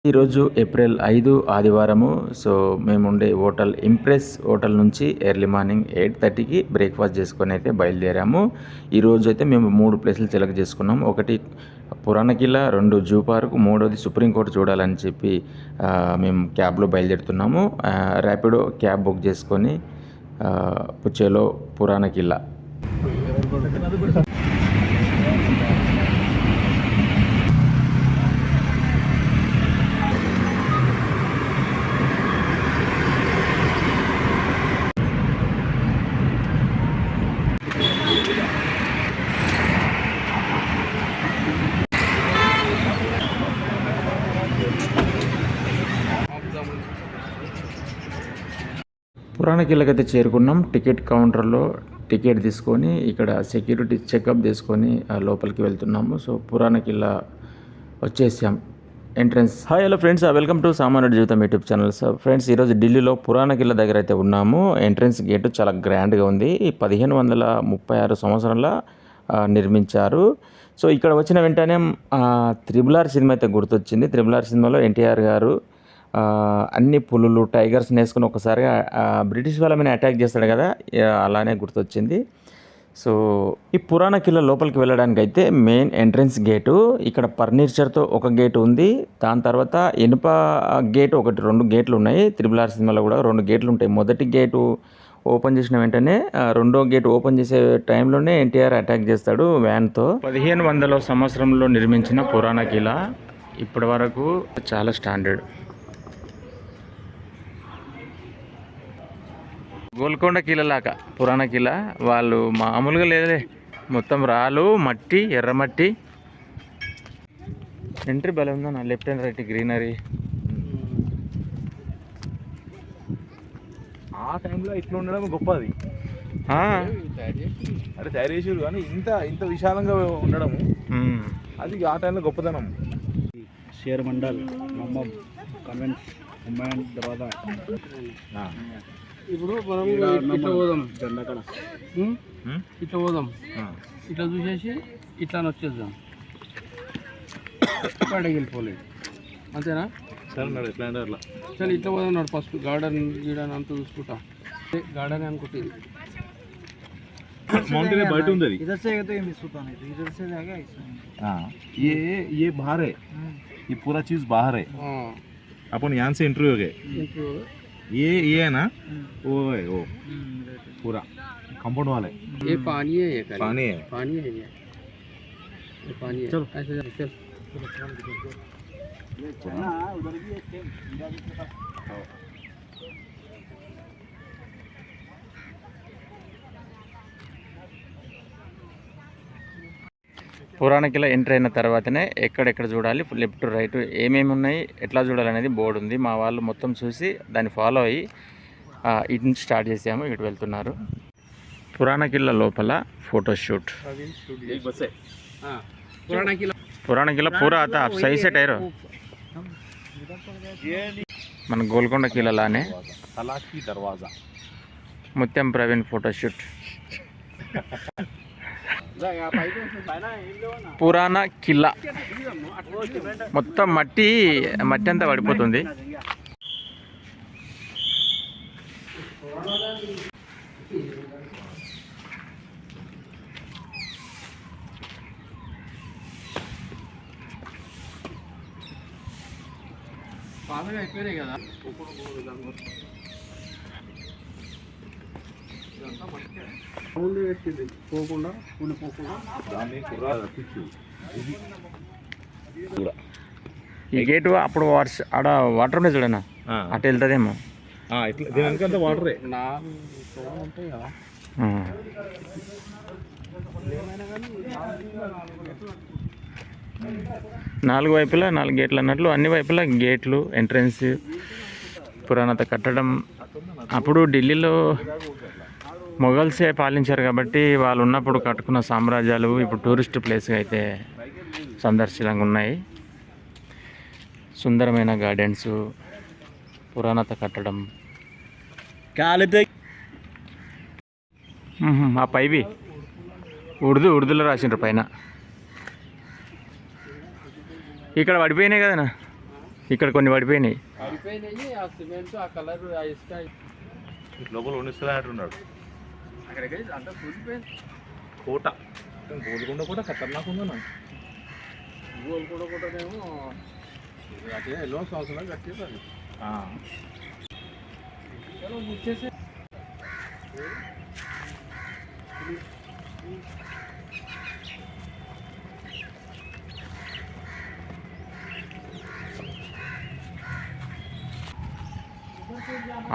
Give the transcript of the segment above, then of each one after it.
ఈరోజు ఏప్రిల్ 5 ఆదివారము. సో మేము ఉండే హోటల్ ఇంప్రెస్ హోటల్ నుంచి ఎర్లీ మార్నింగ్ 8:30కి బ్రేక్ఫాస్ట్ చేసుకొని అయితే బయలుదేరాము. ఈరోజు అయితే మేము 3 ప్లేసులు సెలెక్ట్ చేసుకున్నాం. ఒకటి పురాణ కిల్లా, 2 జూ పార్క్, 3వది సుప్రీంకోర్టు చూడాలని చెప్పి మేము క్యాబ్లో బయలుదేరుతున్నాము. ర్యాపిడో క్యాబ్ బుక్ చేసుకొని పుచ్చేలో పురాణ కిల్లా. పురాణ కిల్లకైతే చేరుకున్నాం. టికెట్ కౌంటర్లో టికెట్ తీసుకొని ఇక్కడ సెక్యూరిటీ చెకప్ తీసుకొని లోపలికి వెళ్తున్నాము. సో పురాణ కిల్లా వచ్చేసాం. Entrance. Hi hello friends, welcome to సామాన్యుడి జీవితం యూట్యూబ్ ఛానల్. సో ఫ్రెండ్స్, ఈరోజు ఢిల్లీలో పురాణ కిల్లా దగ్గర అయితే ఉన్నాము. ఎంట్రన్స్ గేటు చాలా గ్రాండ్గా ఉంది. 1536 సంవత్సరంలో నిర్మించారు. సో ఇక్కడ వచ్చిన వెంటనే RRR సినిమా అయితే గుర్తొచ్చింది. RRR సినిమాలో ఎన్టీఆర్ గారు అన్ని పులులు టైగర్స్ వేసుకుని ఒకసారిగా బ్రిటిష్ వాళ్ళ మీద అటాక్ చేస్తాడు కదా, అలానే గుర్తొచ్చింది. సో ఈ పురాణ కిల్లా లోపలికి వెళ్ళడానికి అయితే మెయిన్ ఎంట్రన్స్ గేటు ఇక్కడ ఫర్నిచర్తో ఒక గేటు ఉంది. దాని తర్వాత ఇనుప గేటు 2 గేట్లు ఉన్నాయి. RRR సినిమాలో కూడా 2 గేట్లు ఉంటాయి. మొదటి గేటు ఓపెన్ చేసిన వెంటనే రెండో గేట్ ఓపెన్ చేసే టైంలోనే ఎన్టీఆర్ అటాక్ చేస్తాడు వ్యాన్తో. 1500వ సంవత్సరంలో నిర్మించిన పురాణ కిల్లా ఇప్పటి వరకు చాలా స్టాండర్డ్. గోల్కొండ కిల్లాలాగా పురాణ కిల్లా వాళ్ళు మామూలుగా లేదులే, మొత్తం రాళ్ళు, మట్టి, ఎర్రమట్టి. ఎంట్రీ భలే ఉందన్న, లెఫ్ట్ అండ్ రైట్ గ్రీనరీ. ఆ టైంలో ఇట్లా ఉండడం గొప్పది. అంటే తయారు చేసేది కానీ ఇంత విశాలంగా ఉండడము అది ఆ టైంలో గొప్పతనం. షేర్ మండల్ మొహమ్మద్ కన్వెన్స్ హుమాయూన్ దర్వాజా. ఇప్పుడు మనం ఇట్లా పోదాం, ఇట్లా పోదాం, ఇట్లా చూసేసి ఇట్లా వచ్చేద్దాం. అక్కడికి వెళ్ళిపోలేదు, అంతేనా? సరే ఎట్లా అంటే అట్లా సరే ఇట్లా పోదాం. నాడు ఫస్ట్ గార్డెన్ గీడన్ అంతా చూసుకుంటా. గార్డెన్ అనుకుంటుంది. माउंटेन बैठ ఉంది. इधर से तो ये मिस होता नहीं, तो इधर से जाएगा इसमें. हाँ, ये बाहर है, ये पूरा चीज बाहर है. अपन यहाँ से इंटरव्यू हो गए. ये है ना, वो है वो पूरा कंपाउंड वाला है. ये पानी है, ये पानी है, पानी है, ये पानी है. चलो ऐसे चल. उधर भी एक सेम పురాణ కిల్లా ఎంటర్ అయిన తర్వాతనే ఎక్కడెక్కడ చూడాలి, లెఫ్ట్ రైట్ ఏమేమి ఉన్నాయి, ఎట్లా చూడాలనేది బోర్డు ఉంది. మా వాళ్ళు మొత్తం చూసి దాన్ని ఫాలో అయ్యి ఇటు నుంచి స్టార్ట్ చేసాము. ఇటు వెళ్తున్నారు. పురాణ కిల్లా లోపల ఫోటోషూట్. పురాణ కిల్లా పూరా आता आप सही से ठहरो. మన గోల్కొండ కిల్లాలానే దర్వాజా. ముత్యం ప్రవీణ్ ఫోటోషూట్. పురాణ కిల్లా మొత్తం మట్టి అంతా పడిపోతుంది. పాదగా అయిపోయినాయి కదా. ముందు పెట్టింది పోకుండా ఈ గేటు అప్పుడు ఆడ వాటర్ ఉన్నాయి చూడన్నా, అటు వెళ్తుందేమో. దీనికంతా వాటరే. ఉంటాయి కదా. 4 వైపులా 4 గేట్లు అన్నట్లు అన్ని వైపులా గేట్లు, ఎంట్రన్స్, పురాణత కట్టడం. అప్పుడు ఢిల్లీలో మొఘల్సే పాలించారు కాబట్టి వాళ్ళు ఉన్నప్పుడు కట్టుకున్న సామ్రాజ్యాలు ఇప్పుడు టూరిస్ట్ ప్లేస్గా అయితే సందర్శనంగా ఉన్నాయి. సుందరమైన గార్డెన్స్, పురాణత కట్టడం. ఆ పైవి ఉర్దూలో రాసిండ్రు పైన. ఇక్కడ పడిపోయినాయి కదనా. ఇక్కడ కొన్ని పడిపోయినాయి. అయిపోయినాయి. ఆ సిమెంట్, ఆ కలర్, ఆ ఇసుక లోపల ఉండిస్తున్నా అంటున్నాడు. అక్కడికి అంతా కూలిపోయింది. కోట గోల్కొండ కూడా ఖతర్నాక్ ఉందన్నా. గోల్కొండ కోటనేమో అదే ఎన్నో సంవత్సరాలు కట్టేది. ఇచ్చేసి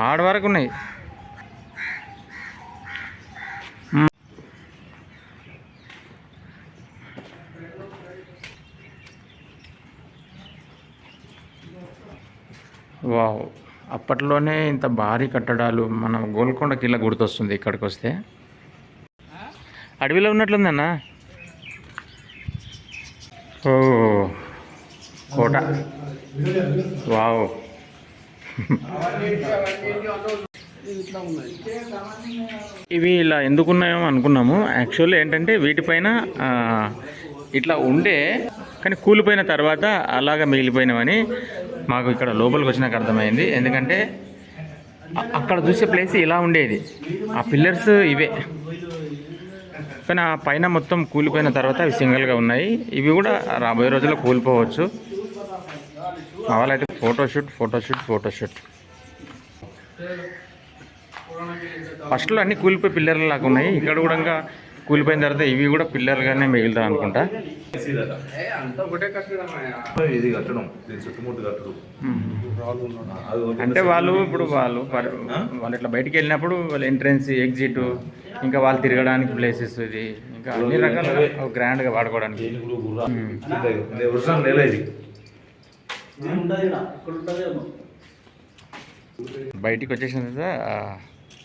ఆడ వరకు ఉన్నాయి. వావ్, అప్పట్లోనే ఇంత భారీ కట్టడాలు మన గోల్కొండ కిలా గుర్తొస్తుంది ఇక్కడికి వస్తే. అడవిలో ఉన్నట్లుందన్న. ఓ కోట, వావ్. ఇవి ఇలా ఎందుకున్నాయో అనుకున్నాము. యాక్చువల్లీ ఏంటంటే వీటిపైన ఇట్లా ఉండే కానీ కూలిపోయిన తర్వాత అలాగా మిగిలిపోయినవని మాకు ఇక్కడ లోపలికి వచ్చినాక అర్థమైంది. ఎందుకంటే అక్కడ చూసే ప్లేస్ ఇలా ఉండేది, ఆ పిల్లర్స్ ఇవే, కానీ ఆ పైన మొత్తం కూలిపోయిన తర్వాత అవి సింగిల్గా ఉన్నాయి. ఇవి కూడా రాబోయే రోజుల్లో కూలిపోవచ్చు. మా వాళ్ళైతే ఫోటోషూట్. ఫస్ట్లో అన్నీ కూలిపోయి పిల్లర్లు లాగా ఉన్నాయి. ఇక్కడ కూడా ఇంకా కూలిపోయిన తర్వాత ఇవి కూడా పిల్లర్గానే మిగులుతాయి అనుకుంటా. అంతా ఒకటే కట్టడం. ఇది కట్టడం, దీని చుట్టుముట్టు కట్టడం. అంటే వాళ్ళు ఇట్లా బయటికి వెళ్ళినప్పుడు వాళ్ళ ఎంట్రన్స్, ఎగ్జిట్, ఇంకా వాళ్ళు తిరగడానికి ప్లేసెస్, ఇది ఇంకా అన్ని రకాలుగా గ్రాండ్గా వాడుకోవడానికి. ఒరిజినల్ నేల ఇది. బయటికి వచ్చేసిన తర్వాత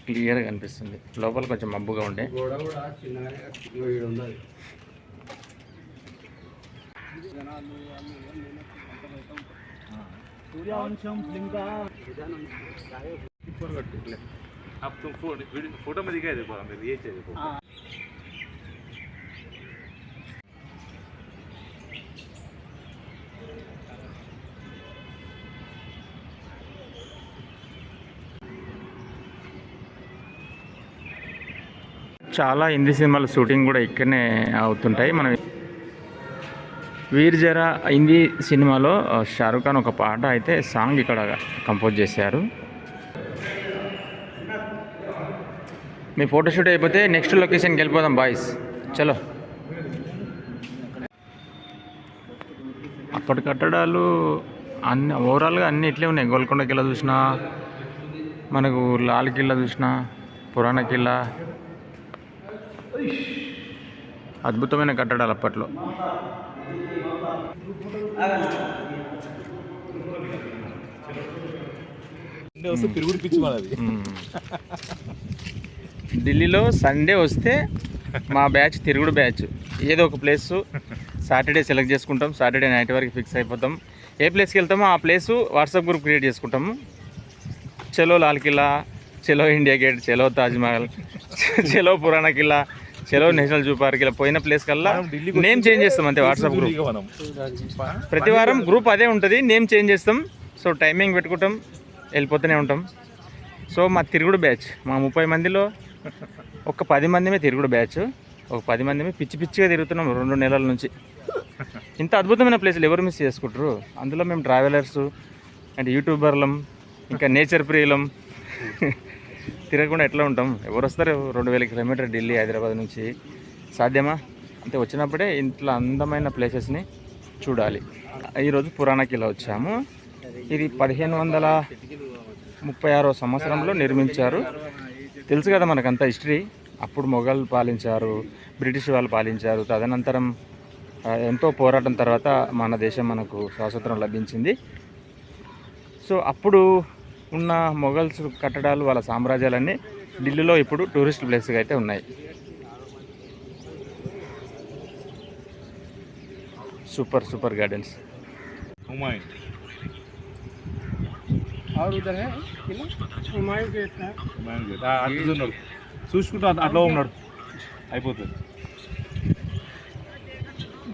క్లియర్గా కనిపిస్తుంది. లోపల కొంచెం మబ్బుగా ఉండే. గోడ కూడా చిన్నగా ఉన్నది. सूर्यवंशम फिल्म का अब तुम फोटो में दिखाई देखो, हमें ये चाहिए देखो. చాలా హిందీ సినిమాల షూటింగ్ కూడా ఇక్కడనే అవుతుంటాయి. మనం వీర్ జరా హిందీ సినిమాలో షారుఖ్ ఖాన్ ఒక పాట అయితే సాంగ్ ఇక్కడ కంపోజ్ చేశారు. మీ ఫోటోషూట్ అయిపోతే నెక్స్ట్ లొకేషన్కి వెళ్ళిపోదాం బాయ్స్, చలో. అప్పటి కట్టడాలు అన్ని ఓవరాల్గా అన్నీ ఇట్లే ఉన్నాయి. గోల్కొండ కిలా చూసినా, మనకు లాల్ కిలా చూసినా, పురాణ కిలా, అద్భుతమైన కట్టడాలు అప్పట్లో. తిరుగుడు పిచ్చి మనది. ఢిల్లీలో సండే వస్తే మా బ్యాచ్ తిరుగుడు బ్యాచ్. ఏదో ఒక ప్లేస్ సాటర్డే సెలెక్ట్ చేసుకుంటాం, సాటర్డే నైట్ వరకు ఫిక్స్ అయిపోతాం. ఏ ప్లేస్కి వెళ్తామో ఆ ప్లేసు వాట్సాప్ గ్రూప్ క్రియేట్ చేసుకుంటాము. చలో లాల్ కిలా, చలో ఇండియా గేట్, చలో తాజ్మహల్, చలో పురాణ కిలా, చలో నేషనల్ జూ పార్క్. ఇలా పోయిన ప్లేస్ కల్లా నేమ్ చేంజ్ చేస్తాం అంతే. వాట్సాప్ గ్రూప్ ప్రతి వారం గ్రూప్ అదే ఉంటుంది, నేమ్ చేంజ్ చేస్తాం. సో టైమింగ్ పెట్టుకుంటాం, వెళ్ళిపోతూనే ఉంటాం. సో మా తిరుగుడు బ్యాచ్, మా 30 మందిలో ఒక 10 మందిమే తిరుగుడు బ్యాచ్. ఒక 10 మందిమే పిచ్చిగా తిరుగుతున్నాం 2 నెలల నుంచి. ఇంత అద్భుతమైన ప్లేస్లు ఎవరు మిస్ చేసుకుంటారు? అందులో మేము ట్రావెలర్స్ అండ్ యూట్యూబర్లం, ఇంకా నేచర్ ప్రియులం. తిరగకుండా ఎట్లా ఉంటాం? ఎవరు వస్తారు? 2000 కిలోమీటర్ ఢిల్లీ, హైదరాబాద్ నుంచి. సాధ్యమా? అంటే వచ్చినప్పుడే ఇంట్లో అందమైన ప్లేసెస్ని చూడాలి. ఈరోజు పురాణ కిలా వచ్చాము. ఇది 1536 సంవత్సరంలో నిర్మించారు. తెలుసు కదా మనకంతా హిస్టరీ. అప్పుడు మొఘల్ పాలించారు, బ్రిటిష్ వాళ్ళు పాలించారు. తదనంతరం ఎంతో పోరాటం తర్వాత మన దేశం మనకు స్వాతంత్రం లభించింది. సో అప్పుడు ఉన్న మొఘల్స్ కట్టడాలు, వాళ్ళ సామ్రాజ్యాలన్నీ ఢిల్లీలో ఇప్పుడు టూరిస్ట్ ప్లేస్గా అయితే ఉన్నాయి. Super gardens. और उधर है किला हुमायूं गेट है. చూసుకుంటా అట్లా ఉన్నాడు, అయిపోతుంది.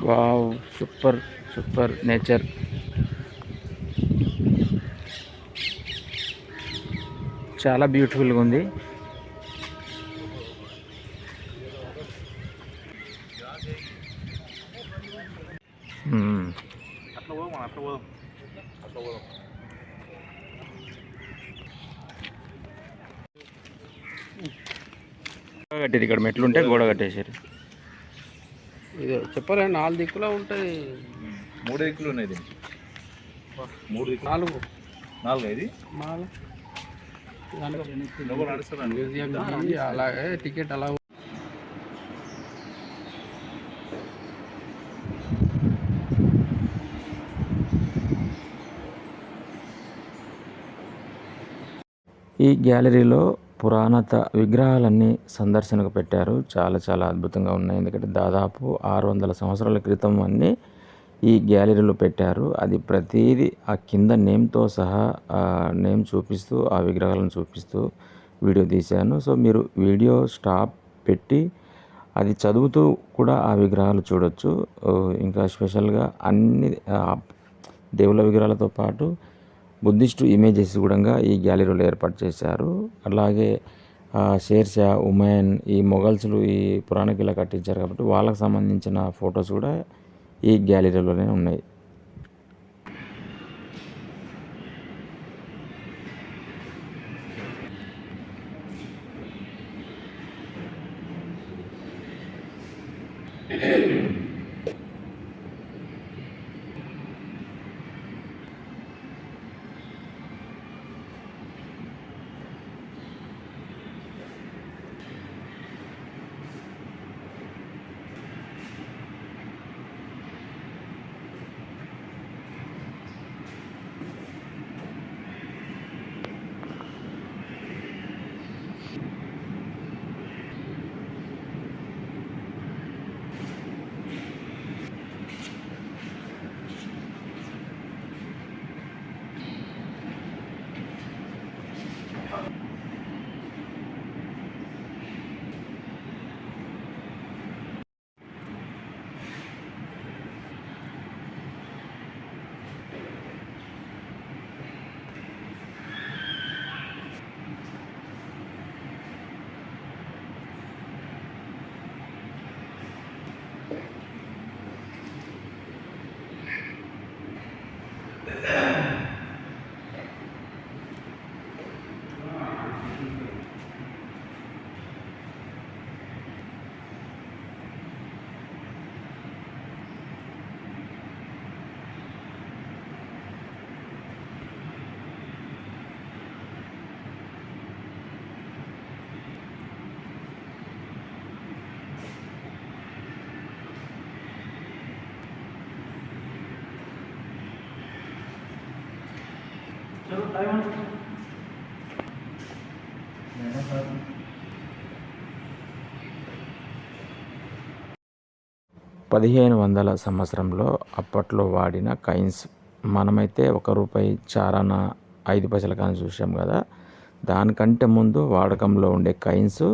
Wow, super nature. చాలా బ్యూటిఫుల్గా ఉంది. అట్లా పోదాం అట్లా పోదాం అట్లా పోదాం. కట్టేది ఇక్కడ మెట్లు ఉంటే గోడ కట్టేసారు. ఇది చెప్పలే 4 దిక్కులా ఉంటాయి. 3 దిక్కులు ఉన్నాయి దీనికి. 3 దిక్కులు 4 ఇది 4 లోపల నడుస్తున్నాను. మ్యూజియం అలాగే టికెట్ అలా ఈ గ్యాలరీలో పురాతన విగ్రహాలన్నీ సందర్శనకు పెట్టారు. చాలా చాలా అద్భుతంగా ఉన్నాయి. ఎందుకంటే దాదాపు 600 సంవత్సరాల క్రితం అన్నీ ఈ గ్యాలరీలో పెట్టారు. అది ప్రతిదీ ఆ కింద నేమ్తో సహా నేమ్ చూపిస్తూ ఆ విగ్రహాలను చూపిస్తూ వీడియో తీశాను. సో మీరు వీడియో స్టాప్ పెట్టి అది చదువుతూ కూడా ఆ విగ్రహాలు చూడొచ్చు. ఇంకా స్పెషల్గా అన్ని దేవుళ్ళ విగ్రహాలతో పాటు బుద్ధిస్టు ఇమేజెస్ కూడా ఈ గ్యాలరీలో ఏర్పాటు చేశారు. అలాగే షేర్షా, హుమాయూన్, ఈ మొఘల్స్లు ఈ పురాణ కిలా కట్టించారు కాబట్టి వాళ్ళకు సంబంధించిన ఫొటోస్ కూడా ఈ గ్యాలరీలోనే ఉన్నాయి. चलो टाइम 1500 సంవత్సరంలో అప్పట్లో వాడిన కాయిన్స్. మనమైతే ₹1 చారానా 5 పైసల కానీ చూసాం కదా, దానికంటే ముందు వాడకంలో ఉండే కాయిన్స్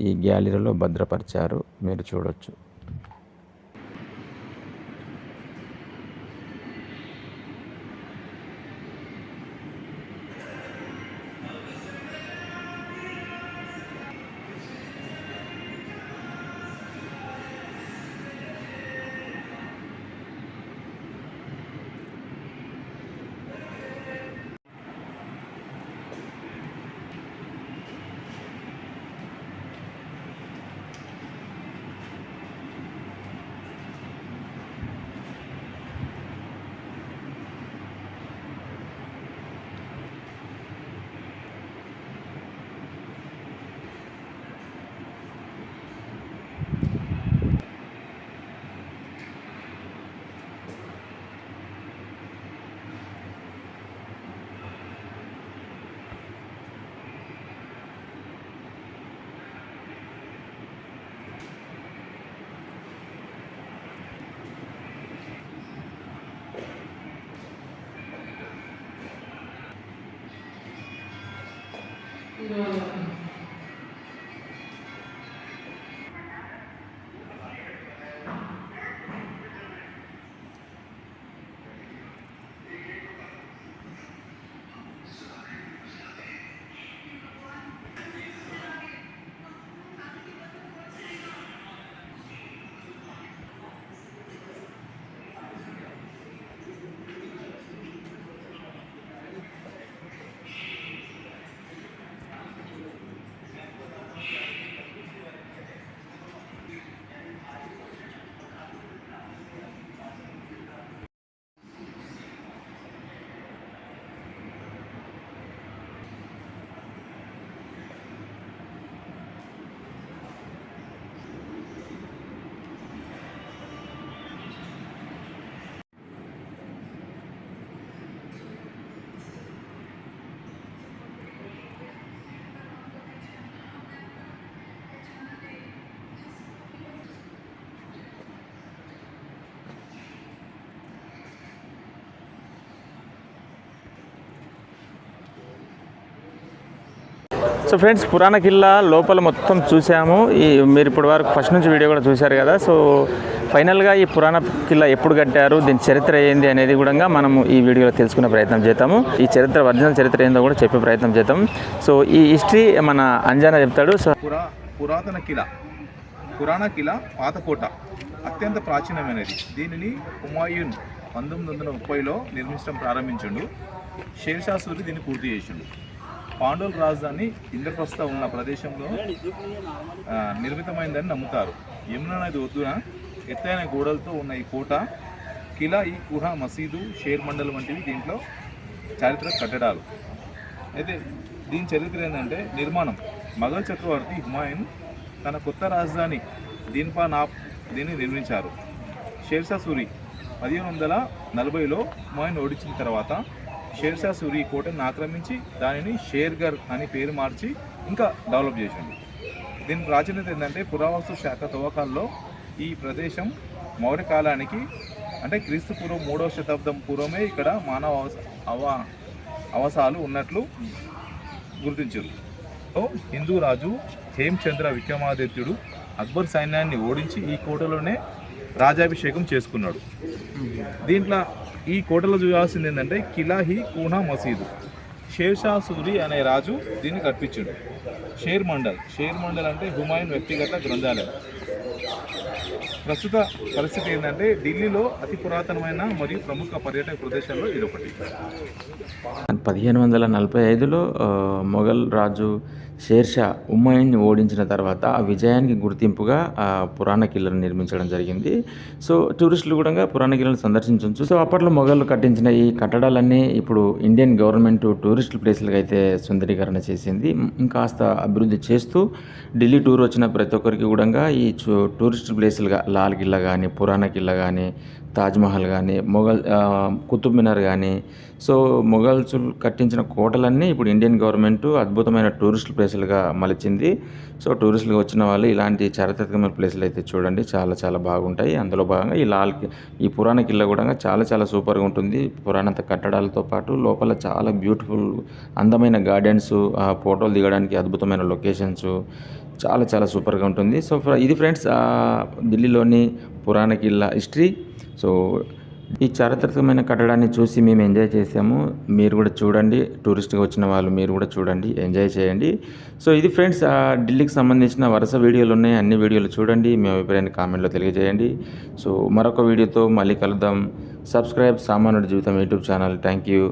ఈ గ్యాలరీలో భద్రపరిచారు. మీరు చూడొచ్చు. సో ఫ్రెండ్స్, పురాణ కిల్లా లోపల మొత్తం చూసాము. మీరు ఇప్పటి వరకు ఫస్ట్ నుంచి వీడియో కూడా చూశారు కదా. సో ఫైనల్గా ఈ పురాణ కిల్లా ఎప్పుడు కట్టారు, దీని చరిత్ర ఏంది అనేది కూడా మనము ఈ వీడియోలో తెలుసుకునే ప్రయత్నం చేద్దాము. ఈ చరిత్ర, ఒరిజినల్ చరిత్ర ఏందో కూడా చెప్పే ప్రయత్నం చేద్దాం. సో ఈ హిస్టరీ మన అంజనా చెప్తాడు. సో పురాతన కిలా, పురాణ కిలా, పాతకోట, అత్యంత ప్రాచీనమైనది. దీనిని హుమాయూన్ 1930లో నిర్మించడం ప్రారంభించిండు. షేర్షా సూరి దీన్ని పూర్తి చేసిండు. పాండవుల రాజధాని ఇంద్రప్రస్థ ఉన్న ప్రదేశంలో నిర్మితమైందని నమ్ముతారు. యమునా నది ఒడ్డున ఎత్తైన గోడలతో ఉన్న ఈ కోట, కిలా, ఈ గుహ, మసీదు, షేర్ మండల్ వంటివి దీంట్లో చారిత్రక కట్టడాలు. అయితే దీని చరిత్ర ఏంటంటే నిర్మాణం. మొఘల్ చక్రవర్తి హుమాయూన్ తన కొత్త రాజధాని దీన్ని నిర్మించారు. షేర్షా సూరి 1540లో హుమాయూన్ ఓడించిన తర్వాత షేర్షా సూరి కోటను ఆక్రమించి దానిని షేర్గర్ అని పేరు మార్చి ఇంకా డెవలప్ చేసింది. దీని ప్రాచీనత ఏంటంటే పురావస్తు శాఖ తవ్వకాల్లో ఈ ప్రదేశం మౌర్య కాలానికి అంటే క్రీస్తు పూర్వం 3వ శతాబ్దం పూర్వమే ఇక్కడ మానవ అవసాలు ఉన్నట్లు గుర్తించారు. హిందూ రాజు హేమచంద్ర విక్రమాదిత్యుడు అక్బర్ సైన్యాన్ని ఓడించి ఈ కోటలోనే రాజాభిషేకం చేసుకున్నాడు. దీంట్లో ఈ కోటలో చూడాల్సింది ఏంటంటే కిలా, హీ కూనా, మసీదు. షేర్షా సూరి అనే రాజు దీన్ని కట్టించాడు. షేర్ మండల్ అంటే హుమాయూన్ వ్యక్తిగత గ్రంథాలయం. ప్రస్తుత పరిస్థితి ఏంటంటే ఢిల్లీలో అతి పురాతనమైన మరియు ప్రముఖ పర్యాటక ప్రదేశాల్లో ఇదొకటి. 1545లో మొఘల్ రాజు షేర్షా హుమాయూన్ని ఓడించిన తర్వాత ఆ విజయానికి గుర్తింపుగా పురాణ కిల్లను నిర్మించడం జరిగింది. సో టూరిస్టులు కూడా పురాణ కిల్లను సందర్శించవచ్చు. సో అప్పట్లో మొఘలు కట్టించిన ఈ కట్టడాలన్నీ ఇప్పుడు ఇండియన్ గవర్నమెంట్ టూరిస్ట్ ప్లేస్లుగా అయితే సుందరీకరణ చేసింది. ఇంకాస్త అభివృద్ధి చేస్తూ ఢిల్లీ టూర్ వచ్చిన ప్రతి ఒక్కరికి కూడా ఈ టూరిస్ట్ ప్లేసులుగా లాల్ కిల్లా కానీ, పురాణ కిల్లా కానీ, తాజ్మహల్ కానీ, కుతుబ్ మినార్ కానీ, సో మొఘల్స్ కట్టించిన కోటలన్నీ ఇప్పుడు ఇండియన్ గవర్నమెంట్ అద్భుతమైన టూరిస్ట్ ప్లేసులుగా మలిచింది. సో టూరిస్టులుగా వచ్చిన వాళ్ళు ఇలాంటి చారిత్రాత్మకమైన ప్లేసులు అయితే చూడండి, చాలా చాలా బాగుంటాయి. అందులో భాగంగా ఈ పురాణ కిల్లా కూడా చాలా సూపర్గా ఉంటుంది. పురాణ కట్టడాలతో పాటు లోపల చాలా బ్యూటిఫుల్ అందమైన గార్డెన్స్, ఫోటోలు దిగడానికి అద్భుతమైన లొకేషన్స్, చాలా సూపర్గా ఉంటుంది. సో ఇది ఫ్రెండ్స్ ఢిల్లీలోని పురాణ కిల్లా హిస్టరీ. సో ఈ చారిత్రాత్మకమైన కట్టడాన్ని చూసి మేము ఎంజాయ్ చేసాము. మీరు కూడా చూడండి, టూరిస్ట్గా వచ్చిన వాళ్ళు మీరు కూడా చూడండి, ఎంజాయ్ చేయండి. సో ఇది ఫ్రెండ్స్ ఢిల్లీకి సంబంధించిన వరుస వీడియోలు ఉన్నాయి, అన్ని వీడియోలు చూడండి, మీ అభిప్రాయాన్ని కామెంట్లో తెలియజేయండి. సో మరొక వీడియోతో మళ్ళీ కలుద్దాం. సబ్స్క్రైబ్ సామాన్యుడి జీవితం యూట్యూబ్ ఛానల్. Thank you.